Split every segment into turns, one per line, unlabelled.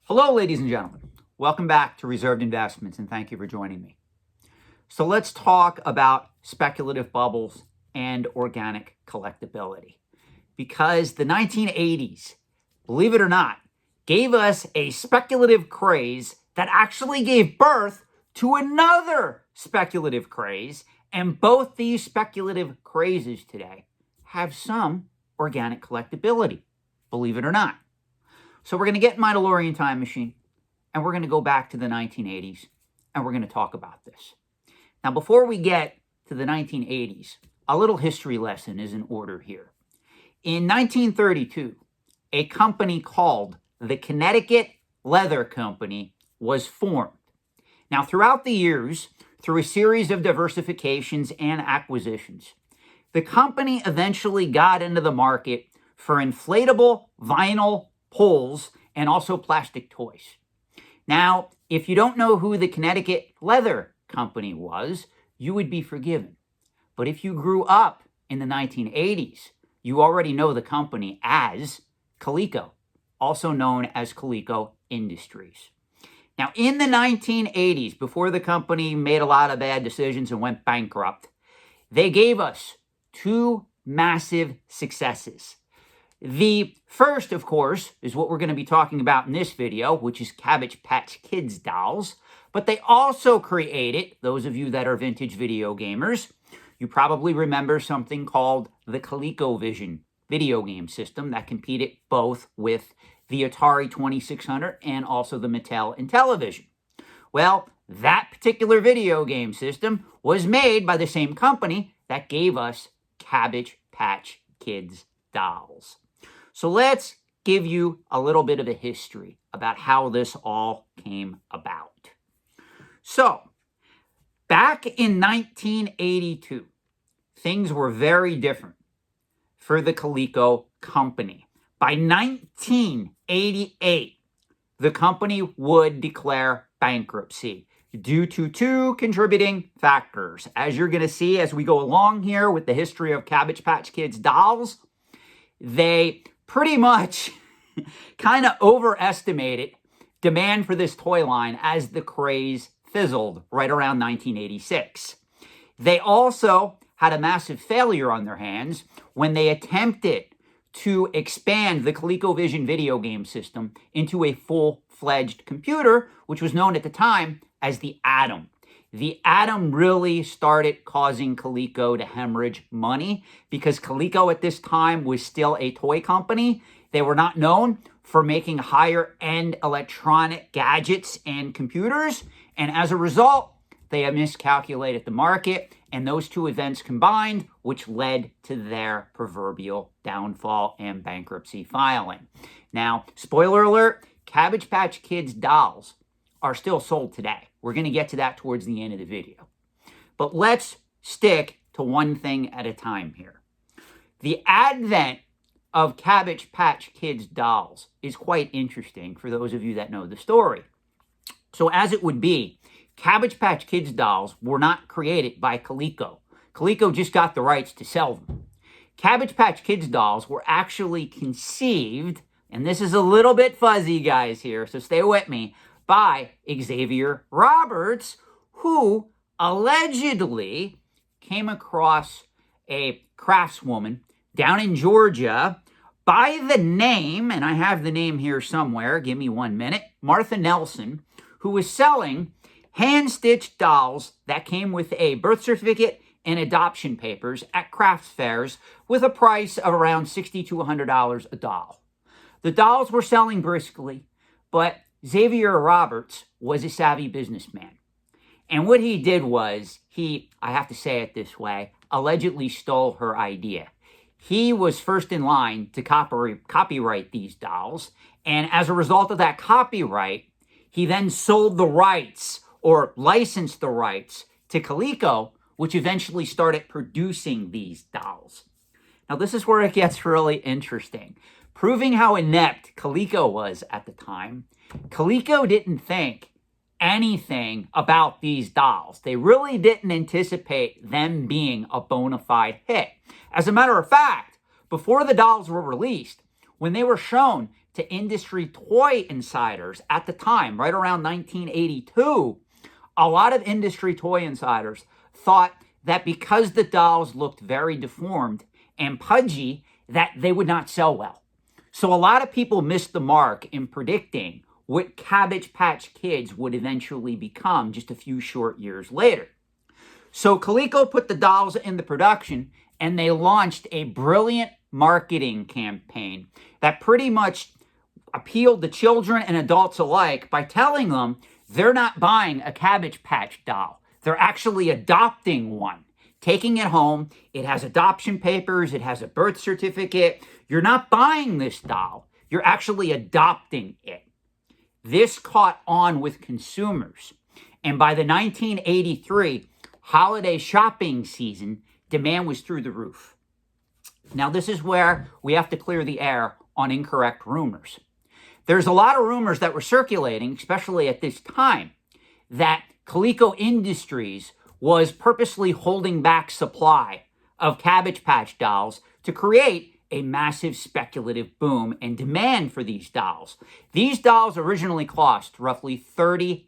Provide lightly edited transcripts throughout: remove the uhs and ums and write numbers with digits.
Hello, ladies and gentlemen. Welcome back to Reserved Investments, and thank you for joining me. So let's talk about speculative bubbles and organic collectibility. Because the 1980s, believe it or not, gave us a speculative craze that actually gave birth to another speculative craze, and both these speculative crazes today have some organic collectibility, believe it or not. So we're going to get in my DeLorean time machine, and we're going to go back to the 1980s, and we're going to talk about this. Now, before we get to the 1980s, a little history lesson is in order here. In 1932, a company called the Connecticut Leather Company was formed. Now, throughout the years, through a series of diversifications and acquisitions, the company eventually got into the market for inflatable vinyl poles and also plastic toys. Now, if you don't know who the Connecticut Leather Company was, you would be forgiven. But if you grew up in the 1980s, you already know the company as Coleco, also known as Coleco Industries. Now, in the 1980s, before the company made a lot of bad decisions and went bankrupt, they gave us two massive successes. The first, of course, is what we're going to be talking about in this video, which is Cabbage Patch Kids dolls. But they also created, those of you that are vintage video gamers, you probably remember something called the ColecoVision video game system that competed both with the Atari 2600 and also the Mattel Intellivision. Well, that particular video game system was made by the same company that gave us Cabbage Patch Kids dolls. So let's give you a little bit of a history about how this all came about. So, back in 1982, things were very different for the Coleco company. By 1988, the company would declare bankruptcy due to two contributing factors. As you're going to see as we go along here with the history of Cabbage Patch Kids dolls, they pretty much kind of overestimated demand for this toy line as the craze fizzled right around 1986. They also had a massive failure on their hands when they attempted to expand the ColecoVision video game system into a full-fledged computer, which was known at the time as the Atom. The Atom really started causing Coleco to hemorrhage money because Coleco at this time was still a toy company. They were not known for making higher-end electronic gadgets and computers. And as a result, they have miscalculated the market. And those two events combined, which led to their proverbial downfall and bankruptcy filing. Now, spoiler alert, Cabbage Patch Kids dolls are still sold today. We're going to get to that towards the end of the video. But let's stick to one thing at a time here. The advent of Cabbage Patch Kids dolls is quite interesting for those of you that know the story. So as it would be, Cabbage Patch Kids dolls were not created by Coleco. Coleco just got the rights to sell them. Cabbage Patch Kids dolls were actually conceived, and this is a little bit fuzzy, guys, here, so stay with me, by Xavier Roberts, who allegedly came across a craftswoman down in Georgia by the name, and I have the name here somewhere, give me 1 minute, Martha Nelson, who was selling hand-stitched dolls that came with a birth certificate and adoption papers at crafts fairs with a price of around $60 to $100 a doll. The dolls were selling briskly, but Xavier Roberts was a savvy businessman. And what he did was, I have to say it this way, allegedly stole her idea. He was first in line to copyright these dolls, and as a result of that copyright, he then sold the rights or licensed the rights to Coleco, which eventually started producing these dolls. Now, this is where it gets really interesting. Proving how inept Coleco was at the time, Coleco didn't think anything about these dolls. They really didn't anticipate them being a bona fide hit. As a matter of fact, before the dolls were released, when they were shown to industry toy insiders at the time, right around 1982, a lot of industry toy insiders thought that because the dolls looked very deformed and pudgy, that they would not sell well. So a lot of people missed the mark in predicting what Cabbage Patch Kids would eventually become just a few short years later. So Coleco put the dolls into production, and they launched a brilliant marketing campaign that pretty much appealed to children and adults alike by telling them they're not buying a Cabbage Patch doll. They're actually adopting one, taking it home. It has adoption papers. It has a birth certificate. You're not buying this doll. You're actually adopting it. This caught on with consumers. And by the 1983 holiday shopping season, demand was through the roof. Now, this is where we have to clear the air on incorrect rumors. There's a lot of rumors that were circulating, especially at this time, that Coleco Industries was purposely holding back supply of Cabbage Patch dolls to create a massive speculative boom and demand for these dolls. These dolls originally cost roughly $30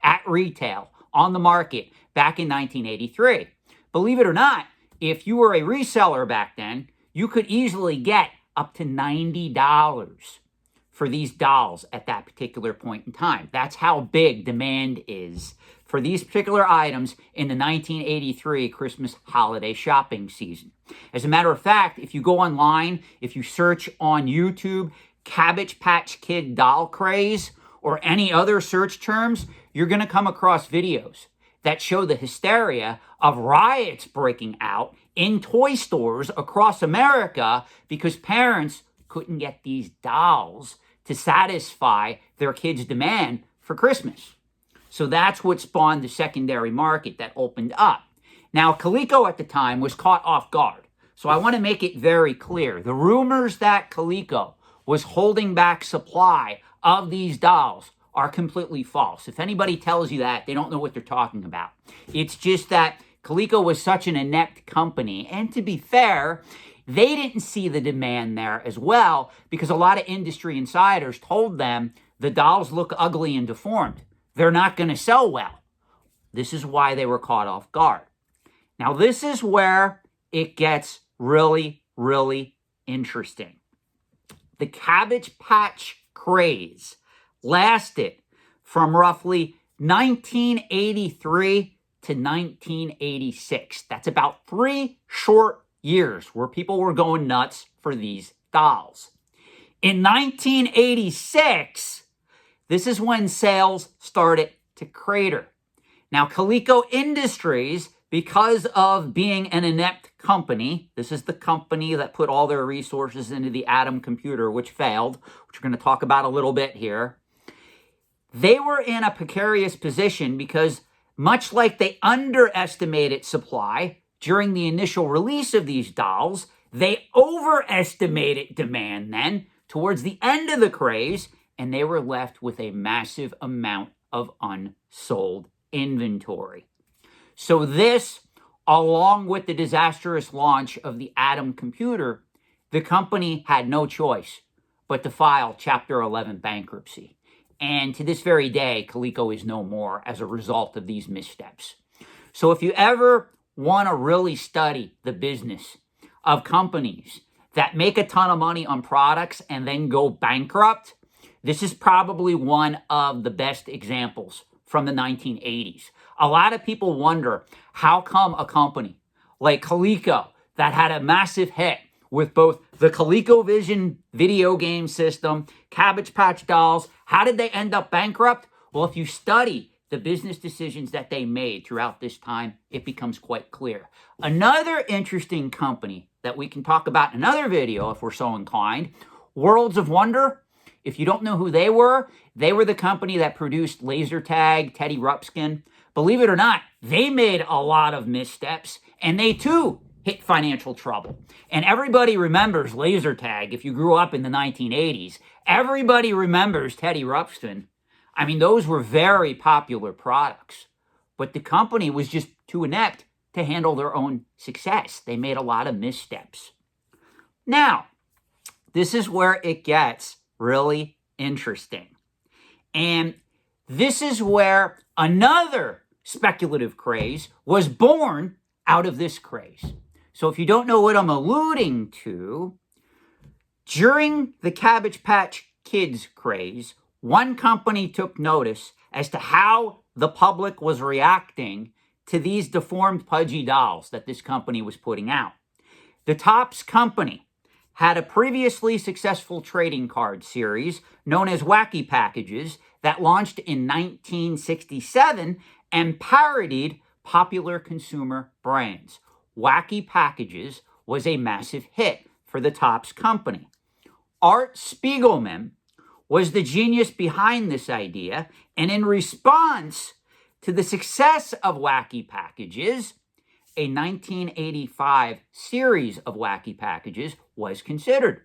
at retail on the market back in 1983. Believe it or not, if you were a reseller back then, you could easily get up to $90 for these dolls at that particular point in time. That's how big demand is for these particular items in the 1983 Christmas holiday shopping season. As a matter of fact, if you go online, if you search on YouTube, Cabbage Patch Kid doll craze, or any other search terms, you're going to come across videos that show the hysteria of riots breaking out in toy stores across America because parents couldn't get these dolls to satisfy their kids' demand for Christmas. So that's what spawned the secondary market that opened up. Now, Coleco at the time was caught off guard. So I want to make it very clear. The rumors that Coleco was holding back supply of these dolls are completely false. If anybody tells you that, they don't know what they're talking about. It's just that Coleco was such an inept company. And to be fair, they didn't see the demand there as well because a lot of industry insiders told them the dolls look ugly and deformed. They're not going to sell well. This is why they were caught off guard. Now, this is where it gets really, really interesting. The Cabbage Patch craze lasted from roughly 1983 to 1986. That's about 3 short years where people were going nuts for these dolls. In 1986, this is when sales started to crater. Now, Coleco Industries, because of being an inept company, this is the company that put all their resources into the Atom computer, which failed, which we're going to talk about a little bit here. They were in a precarious position because much like they underestimated supply during the initial release of these dolls, they overestimated demand then towards the end of the craze, and they were left with a massive amount of unsold inventory. So this, along with the disastrous launch of the Atom computer, the company had no choice but to file Chapter 11 bankruptcy. And to this very day, Coleco is no more as a result of these missteps. So if you ever want to really study the business of companies that make a ton of money on products and then go bankrupt, this is probably one of the best examples from the 1980s. A lot of people wonder how come a company like Coleco that had a massive hit with both the ColecoVision video game system, Cabbage Patch dolls, how did they end up bankrupt? Well, if you study the business decisions that they made throughout this time, it becomes quite clear. Another interesting company that we can talk about in another video if we're so inclined, Worlds of Wonder. If you don't know who they were the company that produced Laser Tag, Teddy Ruxpin. Believe it or not, they made a lot of missteps, and they too hit financial trouble. And everybody remembers Laser Tag. If you grew up in the 1980s, everybody remembers Teddy Ruxpin. I mean, those were very popular products, but the company was just too inept to handle their own success. They made a lot of missteps. Now, this is where it gets really interesting. And this is where another speculative craze was born out of this craze. So if you don't know what I'm alluding to, during the Cabbage Patch Kids craze, one company took notice as to how the public was reacting to these deformed pudgy dolls that this company was putting out. The Topps company had a previously successful trading card series known as Wacky Packages that launched in 1967 and parodied popular consumer brands. Wacky Packages was a massive hit for the Topps company. Art Spiegelman was the genius behind this idea, and in response to the success of Wacky Packages, a 1985 series of Wacky Packages was considered.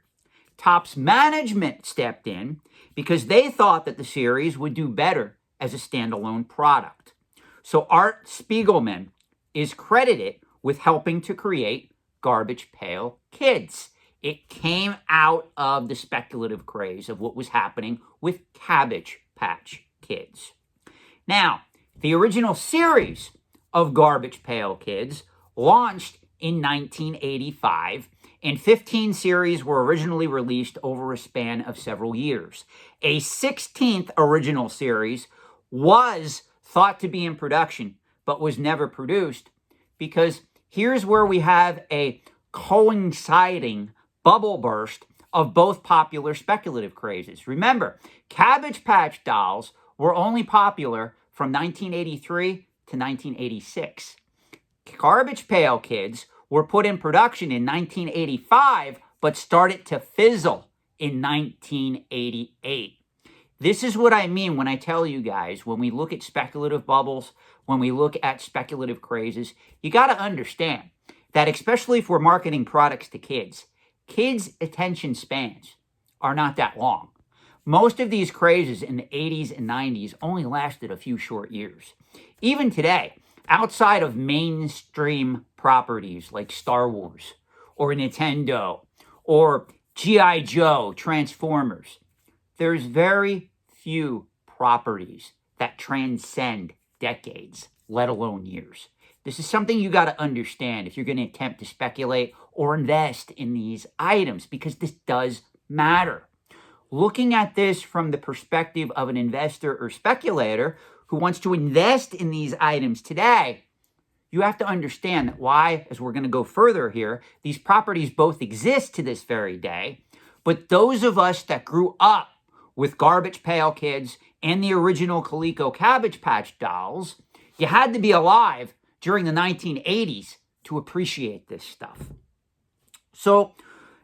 Topps management stepped in because they thought that the series would do better as a standalone product. So Art Spiegelman is credited with helping to create Garbage Pail Kids. It came out of the speculative craze of what was happening with Cabbage Patch Kids. Now, the original series of Garbage Pail Kids launched in 1985, and 15 series were originally released over a span of several years. A 16th original series was thought to be in production, but was never produced, because here's where we have a coinciding bubble burst of both popular speculative crazes. Remember, Cabbage Patch dolls were only popular from 1983 to 1986. Garbage Pail Kids were put in production in 1985, but started to fizzle in 1988. This is what I mean when I tell you guys, when we look at speculative bubbles, when we look at speculative crazes, you got to understand that especially if we're marketing products to kids, kids' attention spans are not that long. Most of these crazes in the 80s and 90s only lasted a few short years. Even today, outside of mainstream properties like Star Wars or Nintendo or G.I. Joe, Transformers, there's very few properties that transcend decades, let alone years. This is something you got to understand if you're going to attempt to speculate or invest in these items, because this does matter. Looking at this from the perspective of an investor or speculator who wants to invest in these items today, you have to understand that why, as we're going to go further here, these properties both exist to this very day, but those of us that grew up with Garbage Pail Kids and the original Coleco Cabbage Patch dolls, you had to be alive during the 1980s to appreciate this stuff. So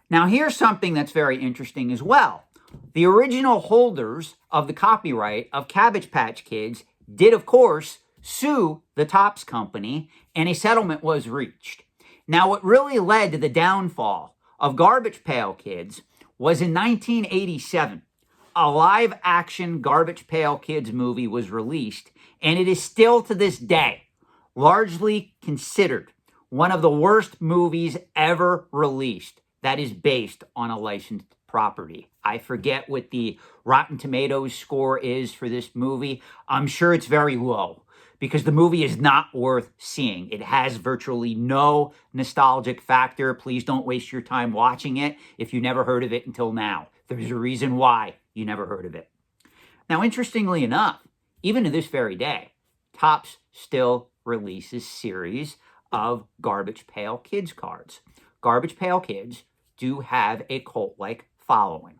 now here's something that's very interesting as well. The original holders of the copyright of Cabbage Patch Kids did, of course, sue the Topps company, and a settlement was reached. Now, what really led to the downfall of Garbage Pail Kids was in 1987. A live-action Garbage Pail Kids movie was released, and it is still to this day largely considered one of the worst movies ever released that is based on a licensed property. I forget what the Rotten Tomatoes score is for this movie. I'm sure it's very low because the movie is not worth seeing. It has virtually no nostalgic factor. Please don't waste your time watching it if you never heard of it until now. There's a reason why you never heard of it. Now, interestingly enough, even to this very day, Topps still releases series of Garbage Pail Kids cards. Garbage Pail Kids do have a cult-like following.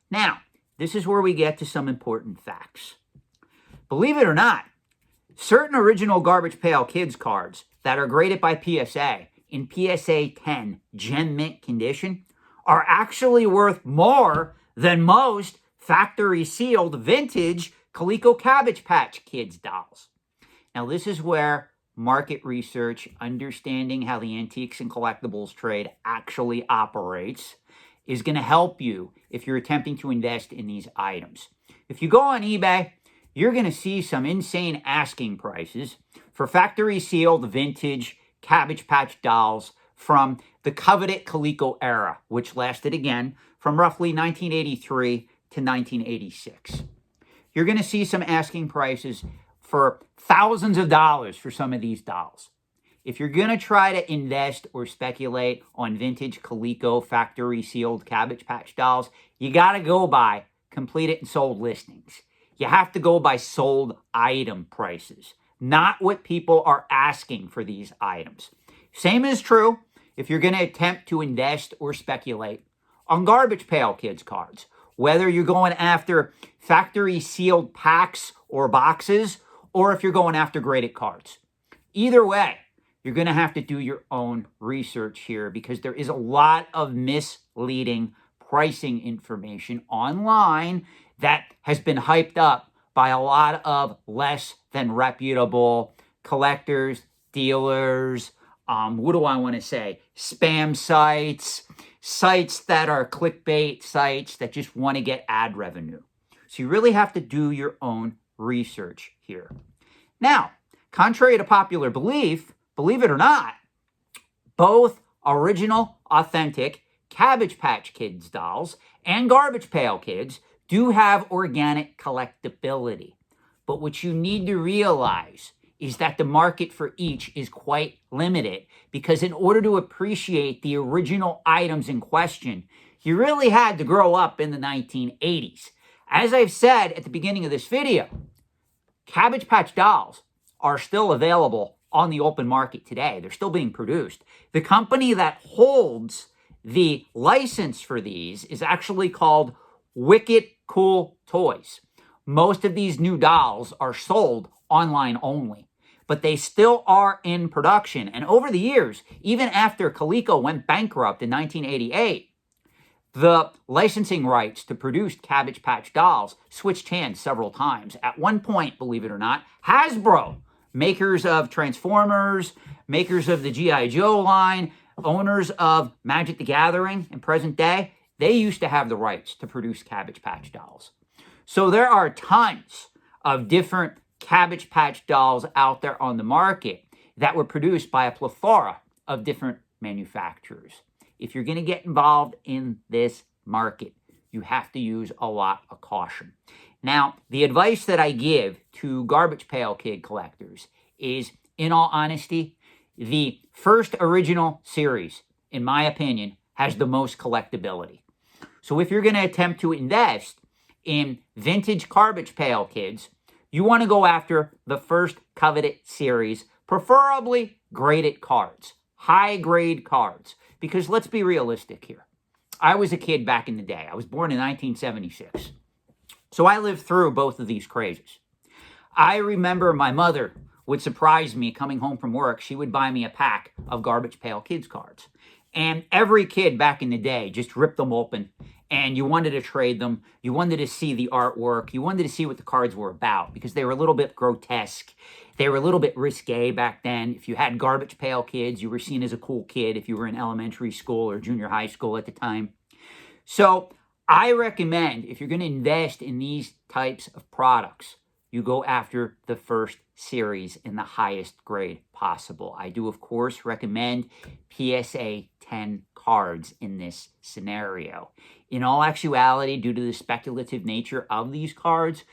Now, this is where we get to some important facts. Believe it or not, certain original Garbage Pail Kids cards that are graded by PSA in PSA 10 gem mint condition are actually worth more than most factory sealed vintage Coleco Cabbage Patch Kids dolls. Now, this is where market research, understanding how the antiques and collectibles trade actually operates, is going to help you if you're attempting to invest in these items. If you go on eBay, you're going to see some insane asking prices for factory sealed vintage Cabbage Patch dolls from the coveted Coleco era, which lasted again from roughly 1983 to 1986. You're going to see some asking prices for thousands of dollars for some of these dolls. If you're going to try to invest or speculate on vintage Coleco factory sealed Cabbage Patch dolls, you got to go by completed and sold listings. You have to go by sold item prices, not what people are asking for these items. Same is true if you're going to attempt to invest or speculate on Garbage Pail Kids cards, whether you're going after factory sealed packs or boxes, or if you're going after graded cards. Either way, you're going to have to do your own research here because there is a lot of misleading pricing information online that has been hyped up by a lot of less than reputable collectors, dealers, what do I want to say? Spam sites, sites that are clickbait sites that just want to get ad revenue. So you really have to do your own research here. Now, contrary to popular belief, believe it or not, both original, authentic Cabbage Patch Kids dolls and Garbage Pail Kids do have organic collectibility. But what you need to realize is that the market for each is quite limited because in order to appreciate the original items in question, you really had to grow up in the 1980s. As I've said at the beginning of this video, Cabbage Patch dolls are still available on the open market today. They're still being produced. The company that holds the license for these is actually called Wicked Cool Toys. Most of these new dolls are sold online only, but they still are in production. And over the years, even after Coleco went bankrupt in 1988, the licensing rights to produce Cabbage Patch dolls switched hands several times. At one point, believe it or not, Hasbro, makers of Transformers, makers of the G.I. Joe line, owners of Magic the Gathering in present day, they used to have the rights to produce Cabbage Patch dolls. So there are tons of different Cabbage Patch dolls out there on the market that were produced by a plethora of different manufacturers. If you're going to get involved in this market, you have to use a lot of caution. Now, the advice that I give to Garbage Pail Kid collectors is, in all honesty, the first original series, in my opinion, has the most collectability. So if you're going to attempt to invest in vintage Garbage Pail Kids, you want to go after the first coveted series, preferably graded cards, high-grade cards. Because let's be realistic here. I was a kid back in the day. I was born in 1976. So I lived through both of these crazes. I remember my mother would surprise me coming home from work. She would buy me a pack of Garbage Pail Kids cards. And every kid back in the day just ripped them open. And you wanted to trade them. You wanted to see the artwork. You wanted to see what the cards were about because they were a little bit grotesque. They were a little bit risque back then. If you had Garbage Pail Kids, you were seen as a cool kid if you were in elementary school or junior high school at the time. So I recommend if you're going to invest in these types of products, you go after the first series in the highest grade possible. I do, of course, recommend PSA 10 cards in this scenario. In all actuality, due to the speculative nature of these cards,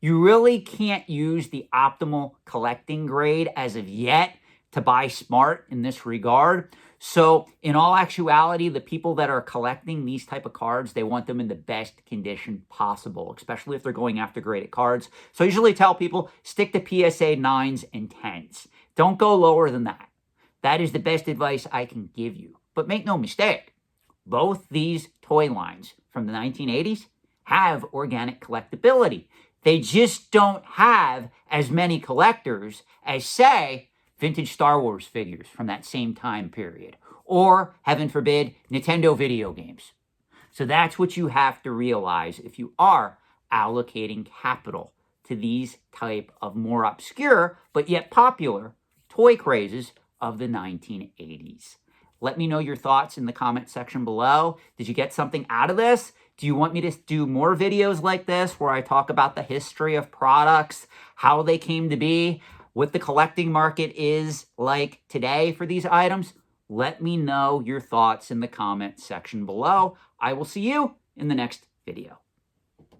you really can't use the optimal collecting grade as of yet to buy smart in this regard. So in all actuality, the people that are collecting these type of cards, they want them in the best condition possible, especially if they're going after graded cards. So I usually tell people, stick to PSA 9s and 10s. Don't go lower than that. That is the best advice I can give you. But make no mistake, both these toy lines from the 1980s have organic collectability. They just don't have as many collectors as, say, vintage Star Wars figures from that same time period, or, heaven forbid, Nintendo video games. So that's what you have to realize if you are allocating capital to these type of more obscure, but yet popular, toy crazes of the 1980s. Let me know your thoughts in the comment section below. Did you get something out of this? Do you want me to do more videos like this where I talk about the history of products, how they came to be, what the collecting market is like today for these items? Let me know your thoughts in the comment section below. I will see you in the next video.